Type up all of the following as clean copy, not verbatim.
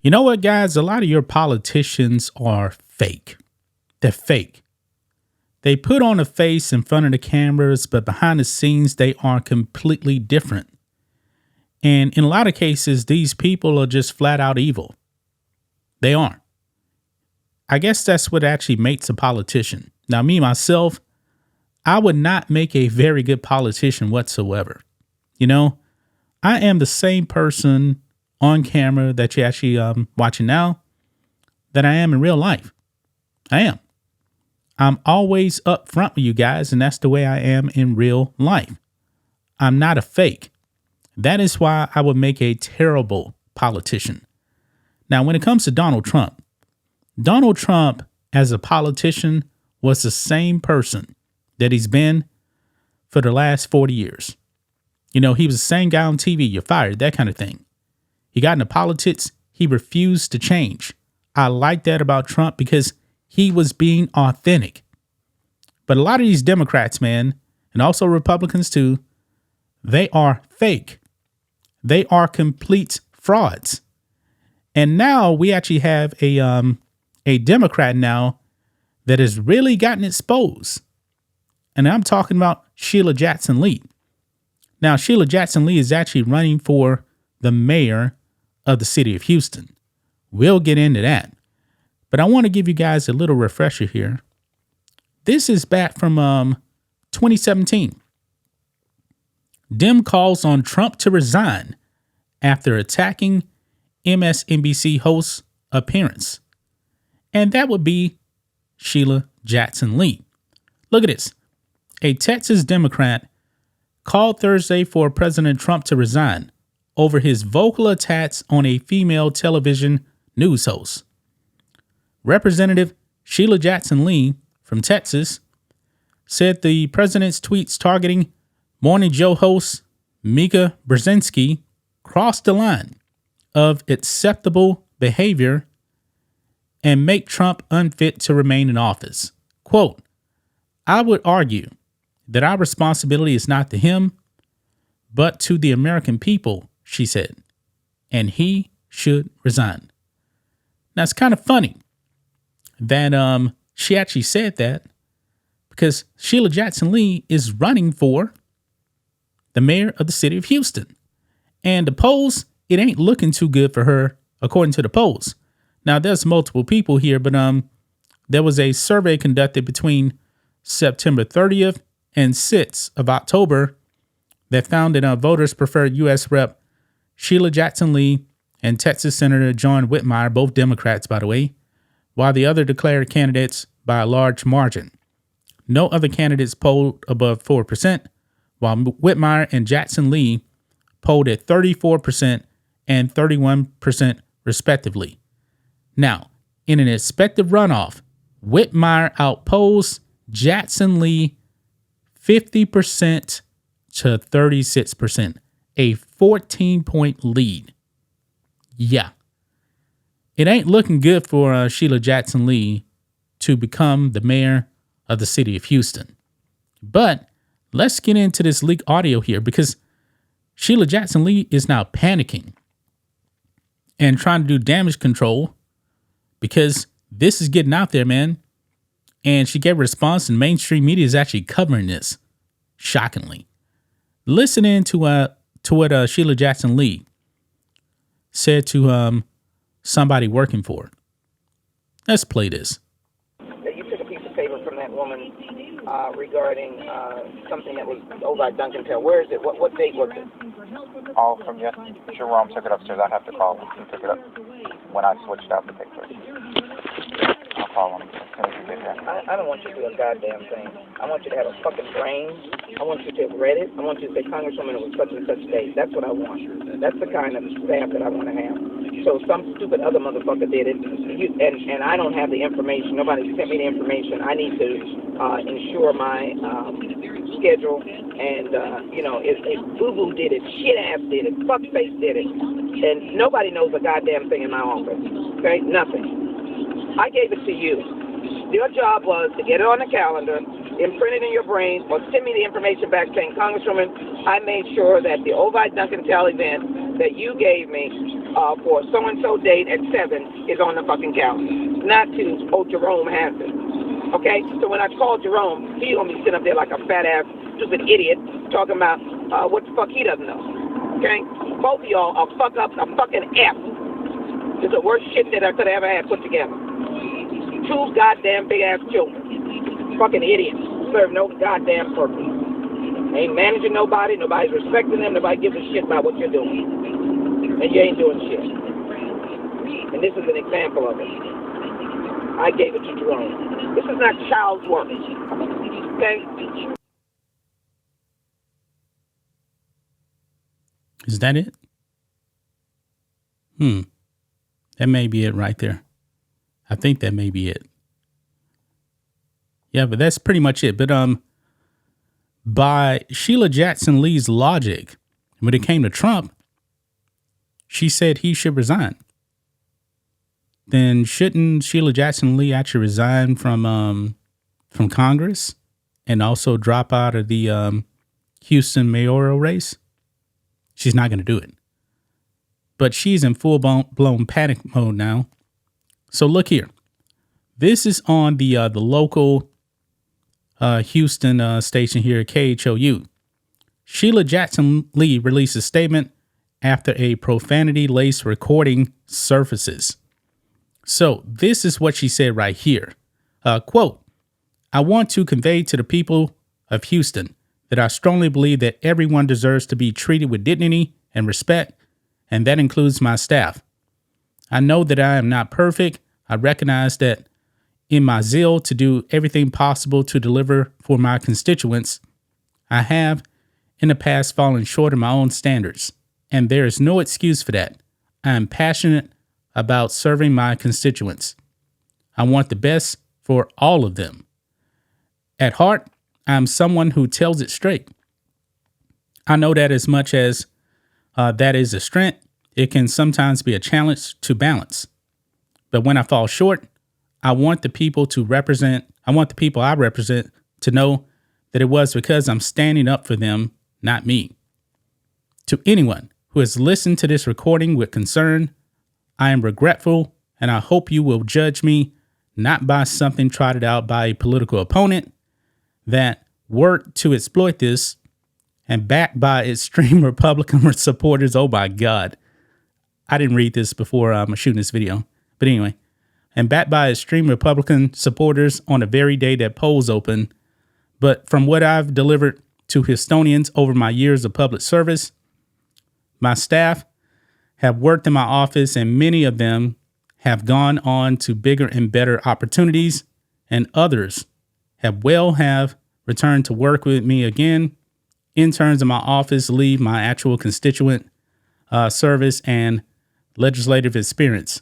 You know what, guys? A lot of your politicians are fake. They're fake. They put on a face in front of the cameras, but behind the scenes, they are completely different. And in a lot of cases, these people are just flat out evil. They aren't. I guess that's what actually makes a politician. Now, me, myself, I would not make a very good politician whatsoever. You know, I am the same person on camera that you're actually watching now that I am in real life. I am. I'm always up front with you guys, and that's the way I am in real life. I'm not a fake. That is why I would make a terrible politician. Now, when it comes to Donald Trump as a politician was the same person that he's been for the last 40 years. You know, he was the same guy on TV, you're fired, that kind of thing. He got into politics. He refused to change. I like that about Trump because he was being authentic. But a lot of these Democrats, man, and also Republicans too, they are fake. They are complete frauds. And now we actually have a Democrat now that has really gotten exposed. And I'm talking about Sheila Jackson Lee. Now, Sheila Jackson Lee is actually running for the mayor of the city of Houston. We'll get into that. But I want to give you guys a little refresher here. This is back from 2017. Dem calls on Trump to resign after attacking MSNBC host appearance. And that would be Sheila Jackson Lee. Look at this. A Texas Democrat called Thursday for President Trump to resign over his vocal attacks on a female television news host. Representative Sheila Jackson Lee from Texas said the president's tweets targeting Morning Joe host Mika Brzezinski crossed the line of acceptable behavior and make Trump unfit to remain in office. Quote, I would argue that our responsibility is not to him, but to the American people, she said, and he should resign. Now, it's kind of funny that she actually said that because Sheila Jackson Lee is running for the mayor of the city of Houston. And the polls, it ain't looking too good for her, according to the polls. Now, there's multiple people here, but there was a survey conducted between September 30th and 6th of October that found that voters preferred U.S. Rep. Sheila Jackson Lee and Texas Senator John Whitmire, both Democrats, by the way, while the other declared candidates by a large margin. No other candidates polled above 4%, while Whitmire and Jackson Lee polled at 34% and 31% respectively. Now, in an expected runoff, Whitmire outpolls Jackson Lee 50% to 36%, a 14-point lead. Yeah. It ain't looking good for Sheila Jackson Lee to become the mayor of the city of Houston. But let's get into this leaked audio here because Sheila Jackson Lee is now panicking and trying to do damage control because this is getting out there, man. And she gave a response, and mainstream media is actually covering this, shockingly. Listen in to what Sheila Jackson Lee said to somebody working for her. Let's play this. You took a piece of paper from that woman regarding something that was over at Duncan Tail. Where is it? What date was it? All from yesterday. Jerome took it upstairs. I have to call him. He took it up when I switched out the paper. I'll call him as soon as he gets here. I don't want you to do a goddamn thing. I want you to have a fucking brain. I want you to have read it. I want you to say, Congresswoman, it was such and such date. That's what I want. That's the kind of staff that I want to have. So some stupid other motherfucker did it, and I don't have the information. Nobody sent me the information. I need to ensure my schedule. And, if boo-boo did it, shit-ass did it, fuckface did it, and nobody knows a goddamn thing in my office. Okay? Nothing. I gave it to you. Your job was to get it on the calendar, imprint it in your brain, or send me the information back saying, Congresswoman, I made sure that the Ovi Duncan Tell event that you gave me for so-and-so date at 7 is on the fucking calendar, not to, oh, Jerome has it. Okay? So when I call Jerome, he gonna be sitting up there like a fat-ass, stupid idiot talking about what the fuck he doesn't know. Okay? Both of y'all are fuck up a fucking F. It's the worst shit that I could have ever had put together. Two goddamn big-ass children. Fucking idiots. Serve no goddamn purpose. Ain't managing nobody. Nobody's respecting them. Nobody gives a shit about what you're doing. And you ain't doing shit. And this is an example of it. I gave it to Jerome. This is not child's work. Okay? Is that it? That may be it right there. I think that may be it. Yeah, but that's pretty much it. But by Sheila Jackson Lee's logic, when it came to Trump, she said he should resign. Then shouldn't Sheila Jackson Lee actually resign from Congress and also drop out of the Houston mayoral race? She's not going to do it. But she's in full-blown panic mode now. So look here. This is on the local Houston station here at KHOU. Sheila Jackson Lee released a statement after a profanity-laced recording surfaces. So this is what she said right here. Quote, "I want to convey to the people of Houston that I strongly believe that everyone deserves to be treated with dignity and respect, and that includes my staff. I know that I am not perfect. I recognize that in my zeal to do everything possible to deliver for my constituents, I have in the past fallen short of my own standards, and there is no excuse for that. I am passionate about serving my constituents. I want the best for all of them. At heart, I am someone who tells it straight. I know that as much as that is a strength, it can sometimes be a challenge to balance. But when I fall short, I want the people I represent to know that it was because I'm standing up for them, not me. To anyone who has listened to this recording with concern, I am regretful, and I hope you will judge me not by something trotted out by a political opponent that worked to exploit this and backed by extreme Republican supporters. Oh my God. I didn't read this before shooting this video. But anyway, and backed by extreme Republican supporters on the very day that polls open. But from what I've delivered to Houstonians over my years of public service, my staff have worked in my office, and many of them have gone on to bigger and better opportunities, and others have returned to work with me again. Interns in my office leave my actual constituent service and legislative experience.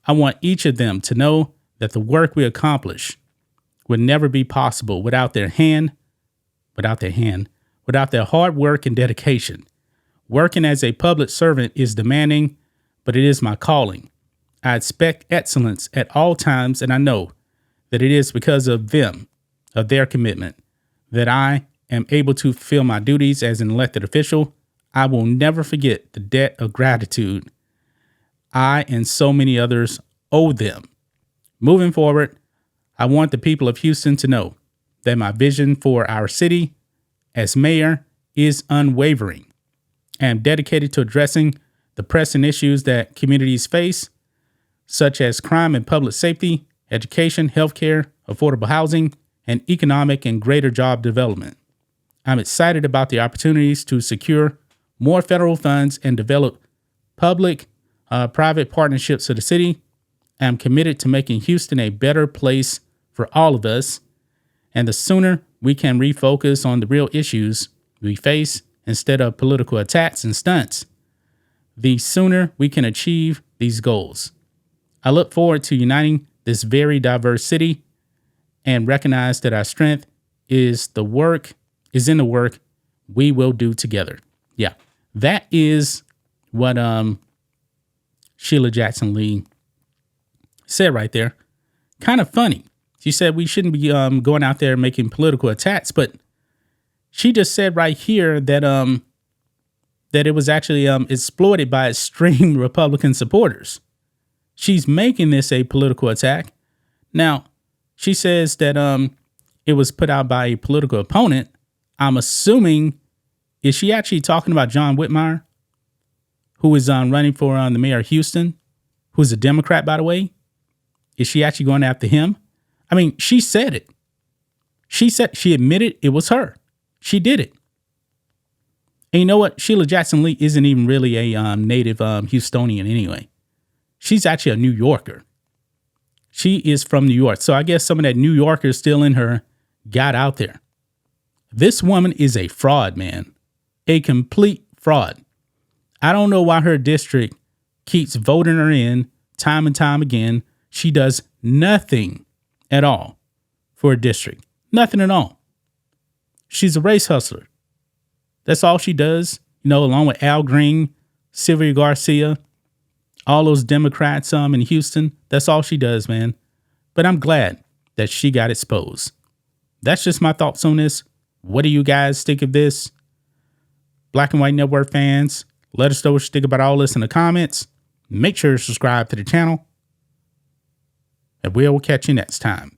I want each of them to know that the work we accomplish would never be possible without their hard work and dedication. Working as a public servant is demanding, but it is my calling. I expect excellence at all times, and I know that it is because of them, of their commitment, that I am able to fulfill my duties as an elected official. I will never forget the debt of gratitude I and so many others owe them. Moving forward, I want the people of Houston to know that my vision for our city as mayor is unwavering. I am dedicated to addressing the pressing issues that communities face, such as crime and public safety, education, healthcare, affordable housing, and economic and greater job development. I'm excited about the opportunities to secure more federal funds and develop public-private partnerships for the city. I'm committed to making Houston a better place for all of us, and the sooner we can refocus on the real issues we face instead of political attacks and stunts, the sooner we can achieve these goals. I look forward to uniting this very diverse city and recognize that our strength is in the work we will do together. Yeah, that is what Sheila Jackson Lee said right there. Kind of funny. She said we shouldn't be going out there making political attacks, but she just said right here that that it was actually exploited by extreme Republican supporters. She's making this a political attack. Now, she says that it was put out by a political opponent. I'm assuming, is she actually talking about John Whitmire, who is running for the mayor of Houston, who's a Democrat, by the way? Is she actually going after him? I mean, she said it. She admitted it was her. She did it. And you know what? Sheila Jackson Lee isn't even really a native Houstonian anyway. She's actually a New Yorker. She is from New York. So I guess some of that New Yorker still in her got out there. This woman is a fraud, man. A complete fraud. I don't know why her district keeps voting her in time and time again. She does nothing at all for a district. Nothing at all. She's a race hustler. That's all she does, you know, along with Al Green, Sylvia Garcia, all those Democrats in Houston. That's all she does, man. But I'm glad that she got exposed. That's just my thoughts on this. What do you guys think of this? Black and White Network fans, let us know what you think about all this in the comments. Make sure to subscribe to the channel. And we'll catch you next time.